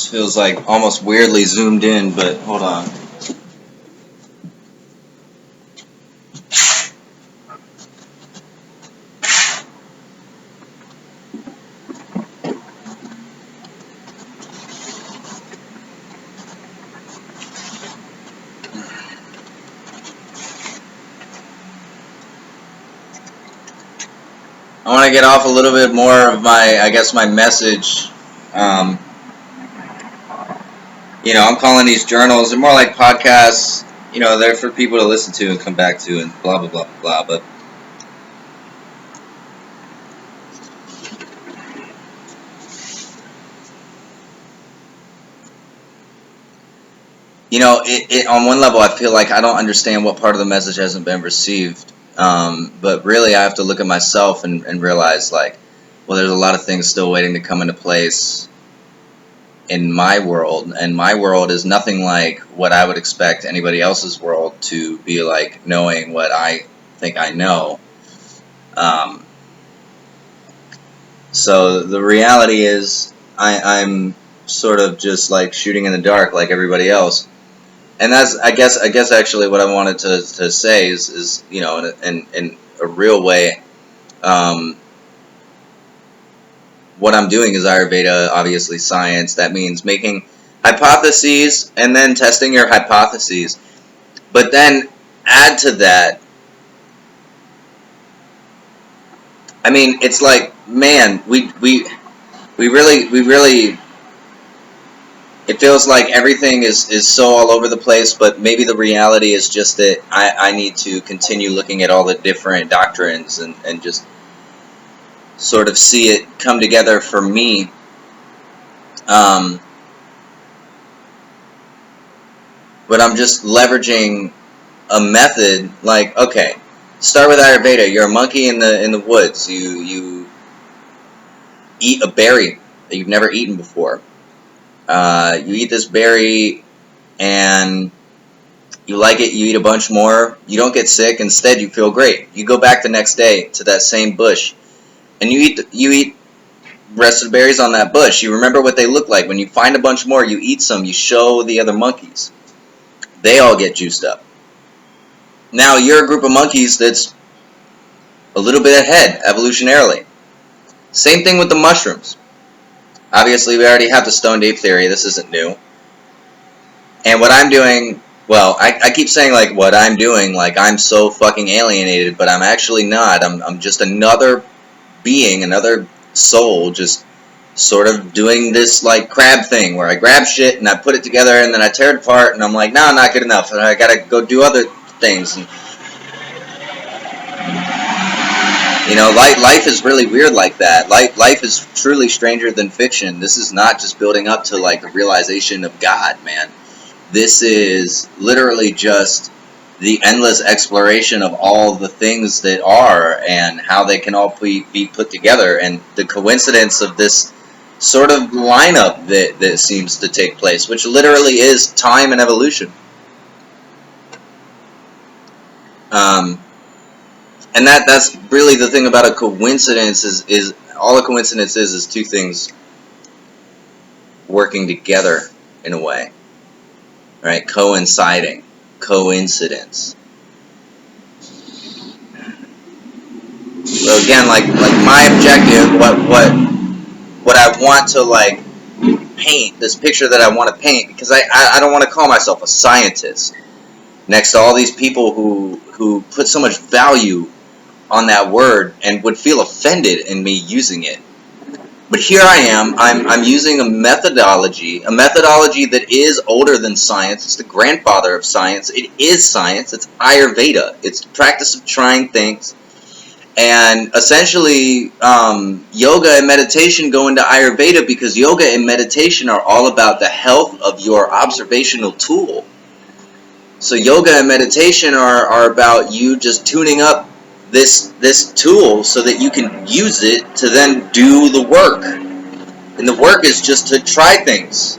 This feels like almost weirdly zoomed in, but hold on. I want to get off a little bit more of my, I guess, my message. Um, I'm calling these journals, they're more like podcasts. They're for people to listen to and come back to and blah, blah, blah, blah, blah. But, on one level, I feel like I don't understand what part of the message hasn't been received. But really, I have to look at myself and realize, like, well, there's a lot of things still waiting to come into place in my world, and my world is nothing like what I would expect anybody else's world to be like, knowing what I think I know. So the reality is I'm sort of just like shooting in the dark like everybody else. And that's, I guess actually what I wanted to say is in a real way, what I'm doing is Ayurveda, obviously science. That means making hypotheses and then testing your hypotheses. But then add to that, I mean, it's like, man, we really, it feels like everything is so all over the place, but maybe the reality is just that I need to continue looking at all the different doctrines and just sort of see it come together for me. But I'm just leveraging a method like, okay, start with Ayurveda. You're a monkey in the woods. You eat a berry that you've never eaten before. You eat this berry and you like it, you eat a bunch more, you don't get sick, instead you feel great. You go back the next day to that same bush and you eat rest of the berries on that bush. You remember what they look like. When you find a bunch more, you eat some, you show the other monkeys. They all get juiced up. Now you're a group of monkeys that's a little bit ahead evolutionarily. Same thing with the mushrooms. Obviously, we already have the stoned ape theory. This isn't new. And what I'm doing, well, I keep saying like what I'm doing, like I'm so fucking alienated, but I'm actually not. I'm just another being, another soul, just sort of doing this like crab thing where I grab shit and I put it together and then I tear it apart and I'm like, no, not good enough, and I gotta go do other things. And, life is really weird like that. Life is truly stranger than fiction. This is not just building up to like the realization of God, man. This is literally just the endless exploration of all the things that are and how they can all be put together, and the coincidence of this sort of lineup that seems to take place, which literally is time and evolution. And that's really the thing about a coincidence is all a coincidence is two things working together in a way, right? Coinciding, coincidence. So again, like my objective, what I want to like paint, this picture that I want to paint, because I don't want to call myself a scientist next to all these people who put so much value on that word and would feel offended in me using it. But here I am, I'm using a methodology that is older than science. It's the grandfather of science. It is science. It's Ayurveda. It's the practice of trying things. And essentially, yoga and meditation go into Ayurveda because yoga and meditation are all about the health of your observational tool. So yoga and meditation are about you just tuning up this tool so that you can use it to then do the work. And the work is just to try things.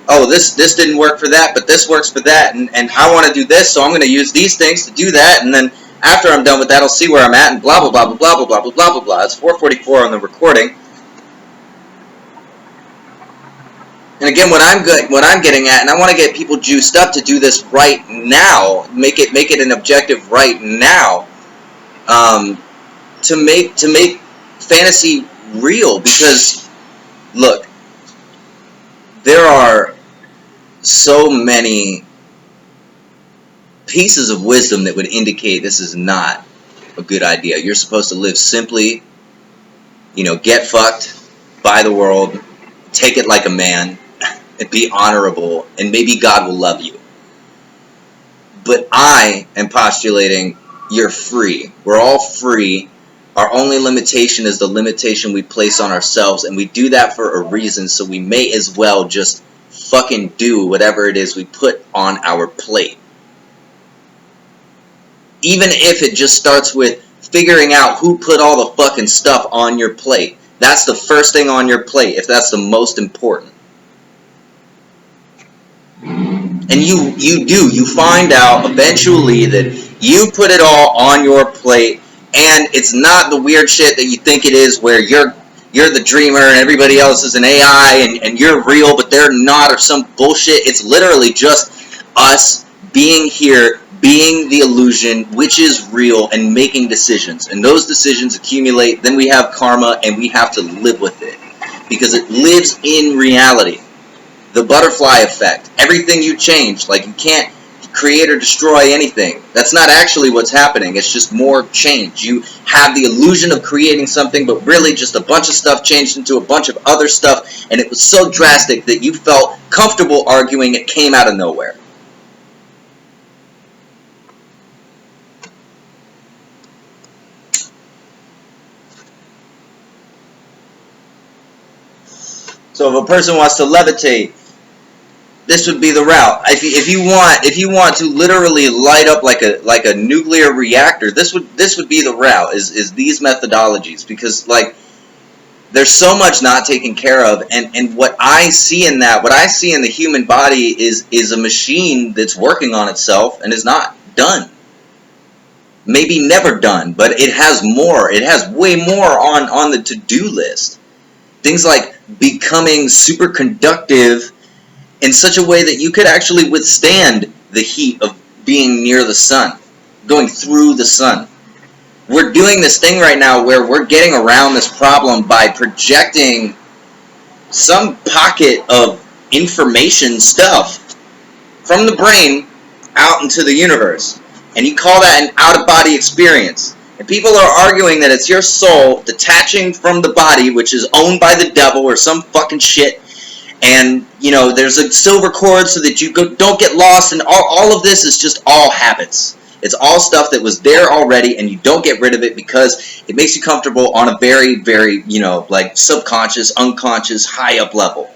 Oh, this didn't work for that, but this works for that, and I want to do this, so I'm going to use these things to do that, and then after I'm done with that, I'll see where I'm at, and blah, blah, blah, blah, blah, blah, blah, blah, blah, blah, blah. It's 4:44 on the recording. And again, what I'm getting at, and I want to get people juiced up to do this right now, make it an objective right now, to make fantasy real. Because look, there are so many pieces of wisdom that would indicate this is not a good idea. You're supposed to live simply, get fucked by the world, take it like a man, and be honorable, and maybe God will love you. But I am postulating you're free. We're all free. Our only limitation is the limitation we place on ourselves, and we do that for a reason, so we may as well just fucking do whatever it is we put on our plate. Even if it just starts with figuring out who put all the fucking stuff on your plate. That's the first thing on your plate, if that's the most important. And you find out eventually that you put it all on your plate, and it's not the weird shit that you think it is, where you're the dreamer and everybody else is an AI, and you're real but they're not, or some bullshit. It's literally just us being here, being the illusion, which is real, and making decisions. And those decisions accumulate, then we have karma, and we have to live with it. Because it lives in reality. The butterfly effect. Everything you change, like you can't create or destroy anything. That's not actually what's happening. It's just more change. You have the illusion of creating something, but really just a bunch of stuff changed into a bunch of other stuff, and it was so drastic that you felt comfortable arguing it came out of nowhere. So if a person wants to levitate, this would be the route. If you want to literally light up like a nuclear reactor, this would be the route. Is these methodologies, because like there's so much not taken care of, and what I see in the human body is a machine that's working on itself and is not done. Maybe never done, but it has more. It has way more on the to-do list. Things like becoming super conductive in such a way that you could actually withstand the heat of being near the sun, going through the sun. We're doing this thing right now where we're getting around this problem by projecting some pocket of information stuff from the brain out into the universe. And you call that an out-of-body experience. And people are arguing that it's your soul detaching from the body, which is owned by the devil or some fucking shit. And, there's a silver cord so that you don't get lost. And all of this is just all habits. It's all stuff that was there already, and you don't get rid of it because it makes you comfortable on a very, very, like subconscious, unconscious, high up level.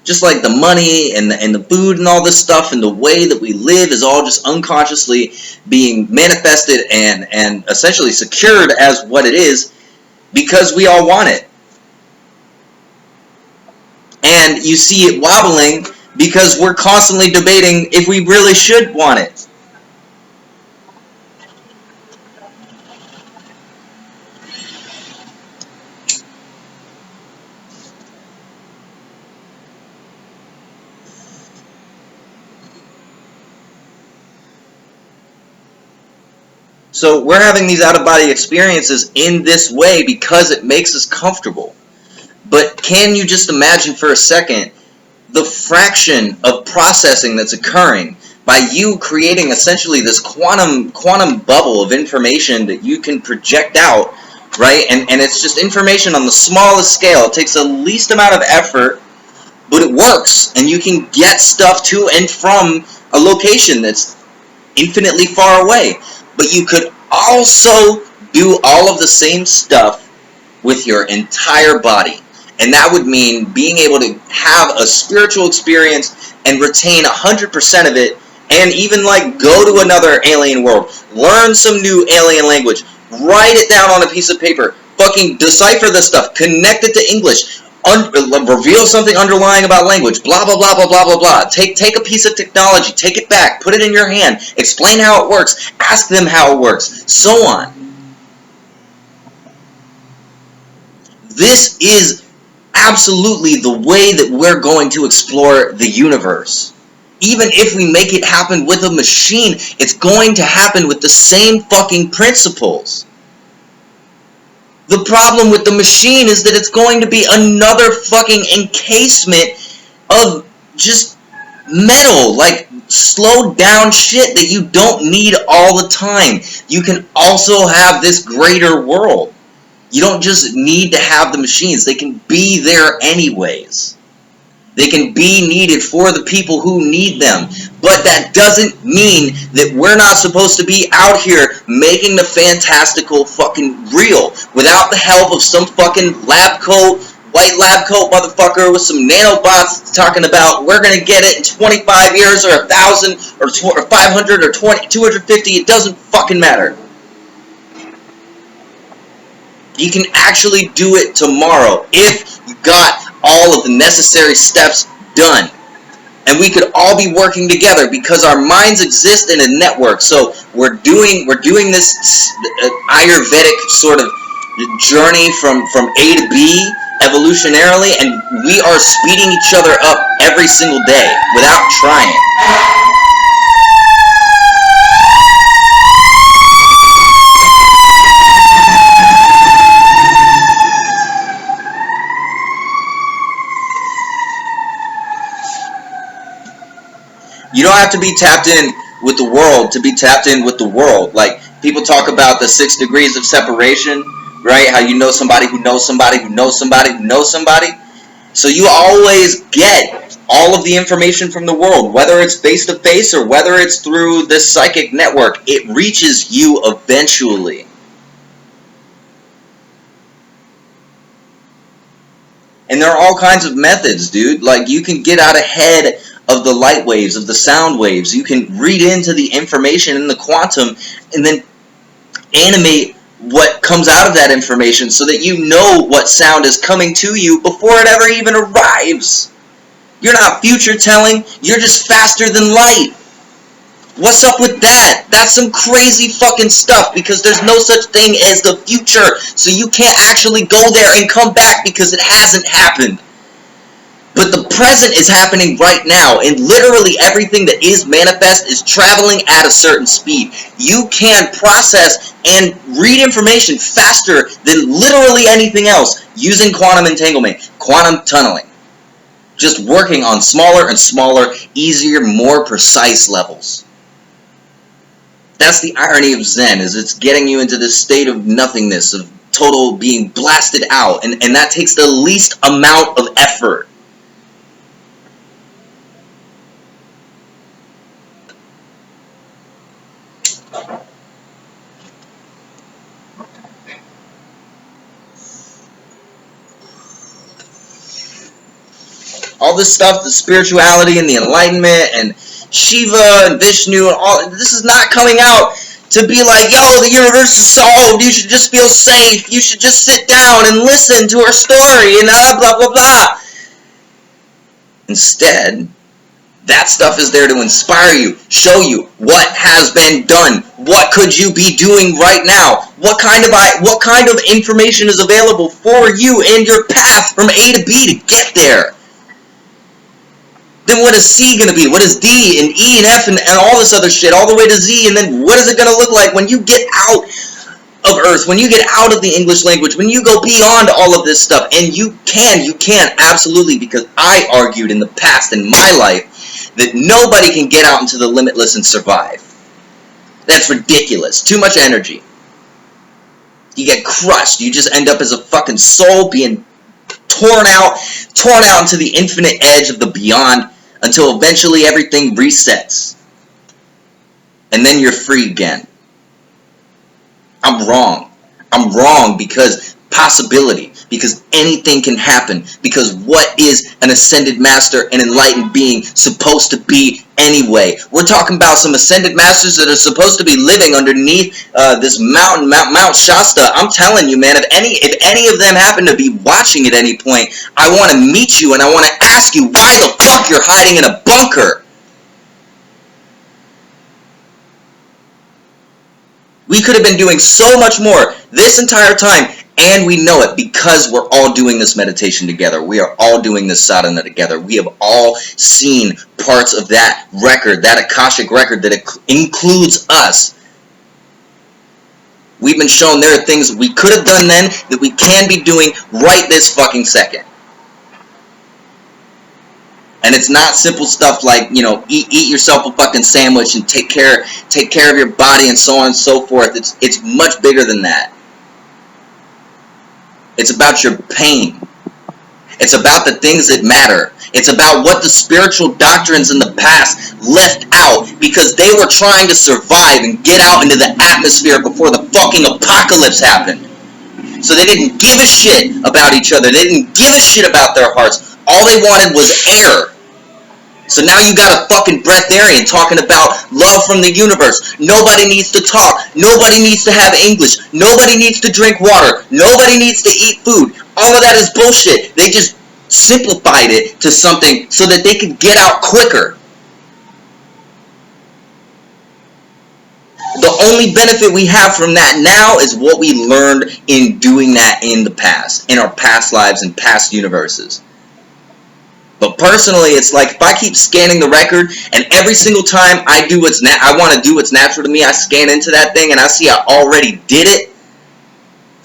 Just like the money and the food and all this stuff and the way that we live is all just unconsciously being manifested and essentially secured as what it is because we all want it. And you see it wobbling because we're constantly debating if we really should want it. So we're having these out-of-body experiences in this way because it makes us comfortable. But can you just imagine for a second the fraction of processing that's occurring by you creating essentially this quantum bubble of information that you can project out, right? And it's just information on the smallest scale. It takes the least amount of effort, but it works, and you can get stuff to and from a location that's infinitely far away. But you could also do all of the same stuff with your entire body. And that would mean being able to have a spiritual experience and retain 100% of it, and even like go to another alien world, learn some new alien language, write it down on a piece of paper, fucking decipher this stuff, connect it to English, reveal something underlying about language, blah, blah, blah, blah, blah, blah, blah. Take a piece of technology, take it back, put it in your hand, explain how it works, ask them how it works, so on. This is absolutely the way that we're going to explore the universe. Even if we make it happen with a machine, it's going to happen with the same fucking principles. The problem with the machine is that it's going to be another fucking encasement of just metal, like slowed down shit that you don't need all the time. You can also have this greater world. You don't just need to have the machines. They can be there anyways. They can be needed for the people who need them. But that doesn't mean that we're not supposed to be out here making the fantastical fucking real without the help of some fucking lab coat, white lab coat motherfucker with some nanobots talking about we're going to get it in 25 years or 1,000 or 500 or 250. It doesn't fucking matter. You can actually do it tomorrow if you got all of the necessary steps done. And we could all be working together because our minds exist in a network. So we're doing this ayurvedic sort of journey from A to B evolutionarily, and we are speeding each other up every single day without trying. You don't have to be tapped in with the world to be tapped in with the world. Like, people talk about the 6 degrees of separation, right? How you know somebody who knows somebody who knows somebody who knows somebody. So you always get all of the information from the world, whether it's face to face or whether it's through this psychic network. It reaches you eventually. And there are all kinds of methods, dude. Like, you can get out ahead of the light waves, of the sound waves. You can read into the information in the quantum and then animate what comes out of that information so that you know what sound is coming to you before it ever even arrives. You're not future telling, you're just faster than light. What's up with that? That's some crazy fucking stuff because there's no such thing as the future. So you can't actually go there and come back because it hasn't happened. But the present is happening right now, and literally everything that is manifest is traveling at a certain speed. You can process and read information faster than literally anything else using quantum entanglement, quantum tunneling. Just working on smaller and smaller, easier, more precise levels. That's the irony of Zen, is it's getting you into this state of nothingness, of total being blasted out, and that takes the least amount of effort. All this stuff, the spirituality and the enlightenment and Shiva and Vishnu and all, this is not coming out to be like, yo, the universe is solved, you should just feel safe, you should just sit down and listen to our story and blah, blah, blah. Instead, that stuff is there to inspire you, show you what has been done, what could you be doing right now, what kind of information is available for you and your path from A to B to get there. Then what is C going to be? What is D and E and F and all this other shit all the way to Z? And then what is it going to look like when you get out of Earth, when you get out of the English language, when you go beyond all of this stuff? And you can, absolutely, because I argued in the past in my life that nobody can get out into the limitless and survive. That's ridiculous. Too much energy. You get crushed. You just end up as a fucking soul being torn out into the infinite edge of the beyond, until eventually everything resets. And then you're free again. I'm wrong. I'm wrong because possibility. Because anything can happen. Because what is an ascended master, an enlightened being, supposed to be anyway? We're talking about some ascended masters that are supposed to be living underneath this mountain, Mount Shasta. I'm telling you, man, if any of them happen to be watching at any point, I want to meet you and I want to ask you why the fuck you're hiding in a bunker. We could have been doing so much more this entire time. And we know it because we're all doing this meditation together. We are all doing this sadhana together. We have all seen parts of that record, that Akashic record that includes us. We've been shown there are things we could have done then that we can be doing right this fucking second. And it's not simple stuff like, you know, eat yourself a fucking sandwich and take care of your body and so on and so forth. It's much bigger than that. It's about your pain. It's about the things that matter. It's about what the spiritual doctrines in the past left out because they were trying to survive and get out into the atmosphere before the fucking apocalypse happened. So they didn't give a shit about each other. They didn't give a shit about their hearts. All they wanted was air. So now you got a fucking breatharian talking about love from the universe. Nobody needs to talk. Nobody needs to have English. Nobody needs to drink water. Nobody needs to eat food. All of that is bullshit. They just simplified it to something so that they could get out quicker. The only benefit we have from that now is what we learned in doing that in the past, in our past lives and past universes. But personally, it's like if I keep scanning the record and every single time I want to do what's natural to me, I scan into that thing and I see I already did it.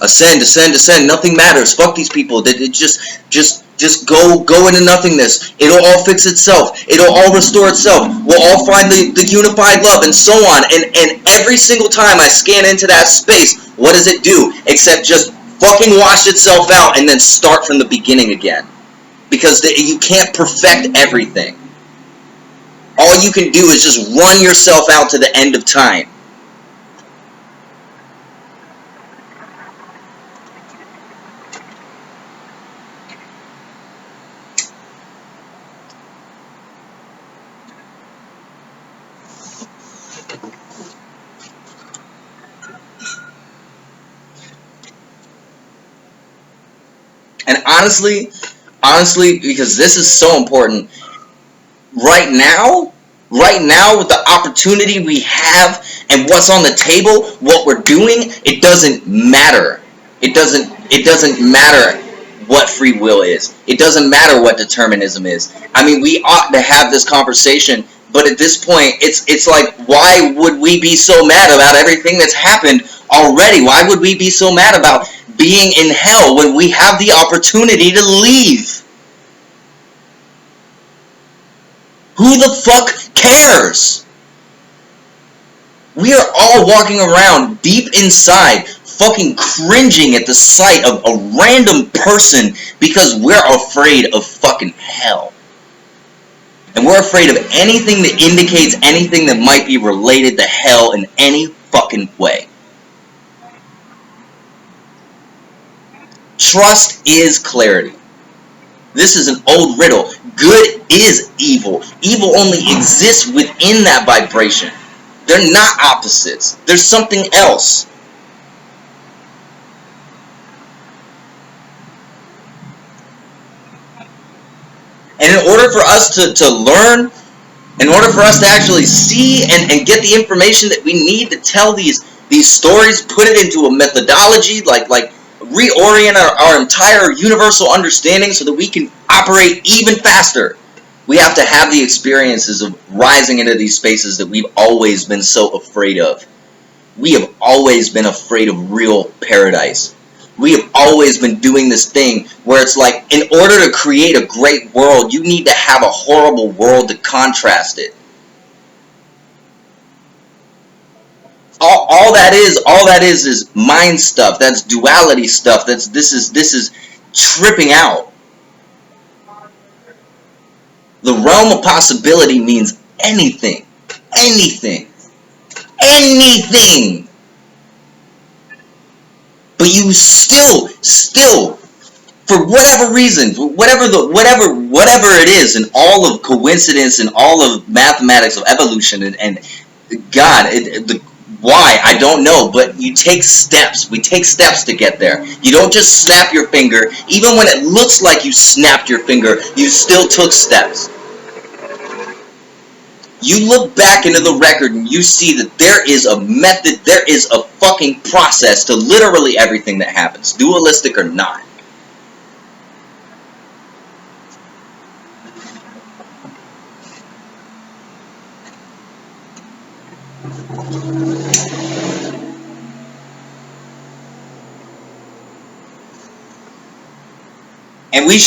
Ascend, descend, descend. Nothing matters. Fuck these people. It just go into nothingness. It'll all fix itself. It'll all restore itself. We'll all find the unified love and so on. And every single time I scan into that space, what does it do? Except just fucking wash itself out and then start from the beginning again. Because you can't perfect everything. All you can do is just run yourself out to the end of time. And honestly, because this is so important, right now with the opportunity we have and what's on the table, what we're doing, it doesn't matter. It doesn't matter what free will is. It doesn't matter what determinism is. I mean, we ought to have this conversation, but at this point, it's like, why would we be so mad about everything that's happened already? Why would we be so mad about being in hell when we have the opportunity to leave? Who the fuck cares? We are all walking around deep inside fucking cringing at the sight of a random person because we're afraid of fucking hell. And we're afraid of anything that indicates anything that might be related to hell in any fucking way. Trust is clarity. This is an old riddle. Good is evil. Evil only exists within that vibration. They're not opposites. There's something else. And in order for us to learn, in order for us to actually see and get the information that we need to tell these stories, put it into a methodology, like reorient our entire universal understanding so that we can operate even faster. We have to have the experiences of rising into these spaces that we've always been so afraid of. We have always been afraid of real paradise. We have always been doing this thing where it's like, in order to create a great world, you need to have a horrible world to contrast it. All that is mind stuff. That's duality stuff. This is tripping out. The realm of possibility means anything. But you still, for whatever reason, whatever it is, and all of coincidence and all of mathematics of evolution and God, why, I don't know, but you take steps. We take steps to get there. You don't just snap your finger. Even when it looks like you snapped your finger, you still took steps. You look back into the record and you see that there is a method, there is a fucking process to literally everything that happens, dualistic or not. And we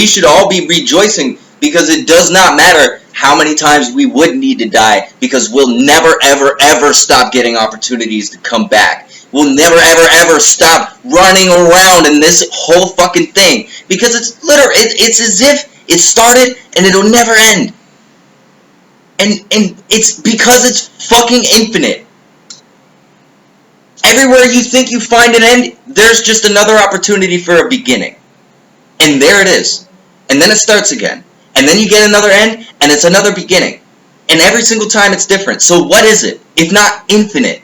should all be rejoicing, because it does not matter how many times we would need to die, because we'll never ever ever stop getting opportunities to come back. We'll never ever ever stop running around in this whole fucking thing, because it's it's as if it started and it'll never end. And it's because it's fucking infinite. Everywhere you think you find an end, there's just another opportunity for a beginning. And there it is. And then it starts again. And then you get another end, and it's another beginning. And every single time it's different. So what is it, if not infinite?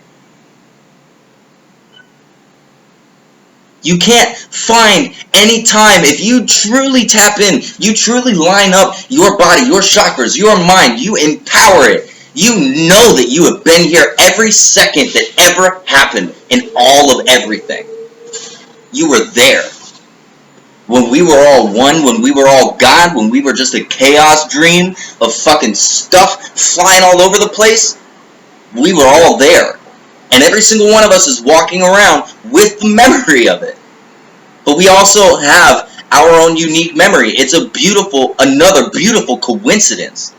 You can't find any time. If you truly tap in, you truly line up your body, your chakras, your mind, you empower it. You know that you have been here every second that ever happened in all of everything. You were there. When we were all one, when we were all God, when we were just a chaos dream of fucking stuff flying all over the place, we were all there. And every single one of us is walking around with the memory of it. But we also have our own unique memory. It's another beautiful coincidence.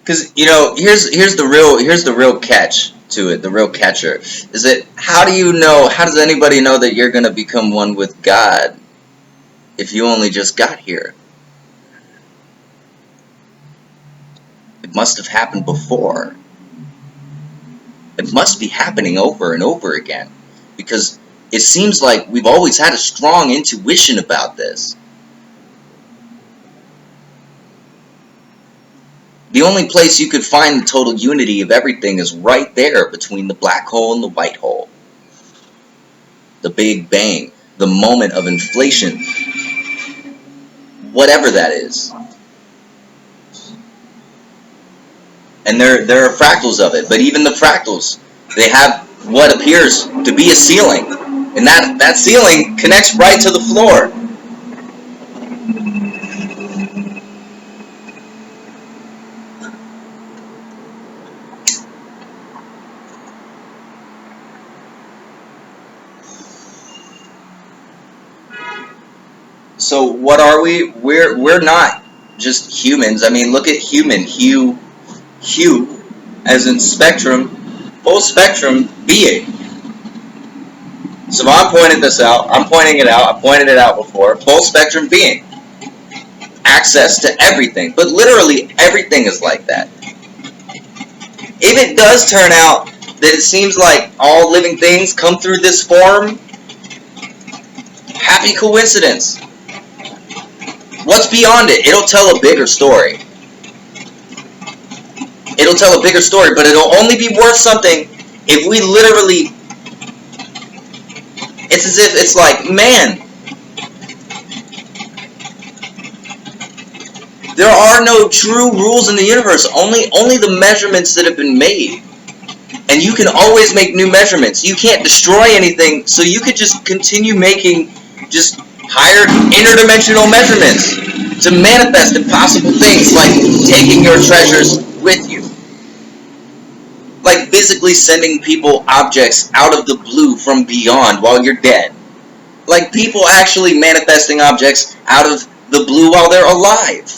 Because, here's the real catch to it, the real catcher, is that how does anybody know that you're going to become one with God if you only just got here? It must have happened before. It must be happening over and over again, because it seems like we've always had a strong intuition about this. The only place you could find the total unity of everything is right there between the black hole and the white hole. The Big Bang, the moment of inflation, whatever that is. And there are fractals of it, but even the fractals, they have what appears to be a ceiling. And that ceiling connects right to the floor. So what are we? We're not just humans. I mean, look at human, hue, as in spectrum, full spectrum being. So I pointed this out. I'm pointing it out. I pointed it out before. Full spectrum being. Access to everything. But literally everything is like that. If it does turn out that it seems like all living things come through this form, happy coincidence. What's beyond it? It'll tell a bigger story. It'll tell a bigger story, but it'll only be worth something if we literally... It's as if it's like, man, there are no true rules in the universe. Only the measurements that have been made. And you can always make new measurements. You can't destroy anything, so you could just continue making just higher interdimensional measurements to manifest impossible things, like taking your treasures with you. Like physically sending people objects out of the blue from beyond while you're dead. Like people actually manifesting objects out of the blue while they're alive.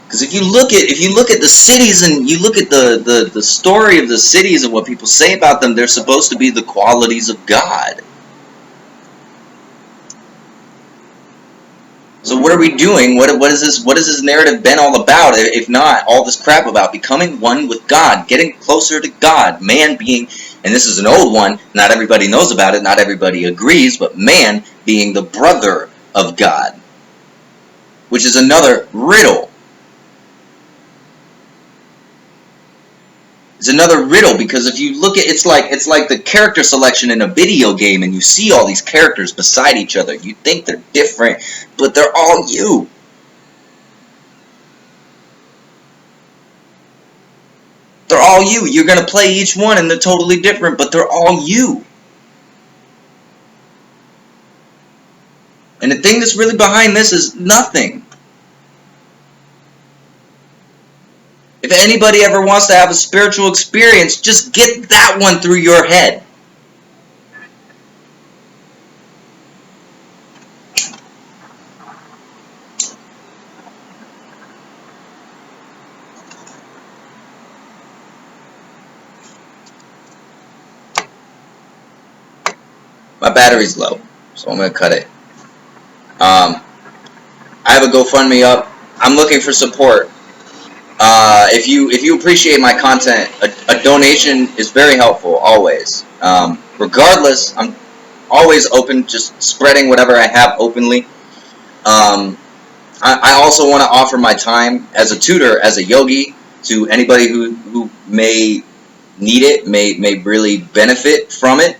Because if you look at the cities and you look at the story of the cities and what people say about them, they're supposed to be the qualities of God. So what are we doing? What is this narrative been all about? If not all this crap about becoming one with God, getting closer to God, man being, and this is an old one, not everybody knows about it, not everybody agrees, but man being the brother of God, which is another riddle. It's another riddle, because if you look at it's like the character selection in a video game, and you see all these characters beside each other. You think they're different, but they're all you. They're all you. You're going to play each one and they're totally different, but they're all you. And the thing that's really behind this is nothing. If anybody ever wants to have a spiritual experience, just get that one through your head. My battery's low, so I'm going to cut it. I have a GoFundMe up. I'm looking for support. If you appreciate my content, a donation is very helpful, always. Regardless, I'm always open, just spreading whatever I have openly. I also want to offer my time as a tutor, as a yogi, to anybody who may need it, may really benefit from it.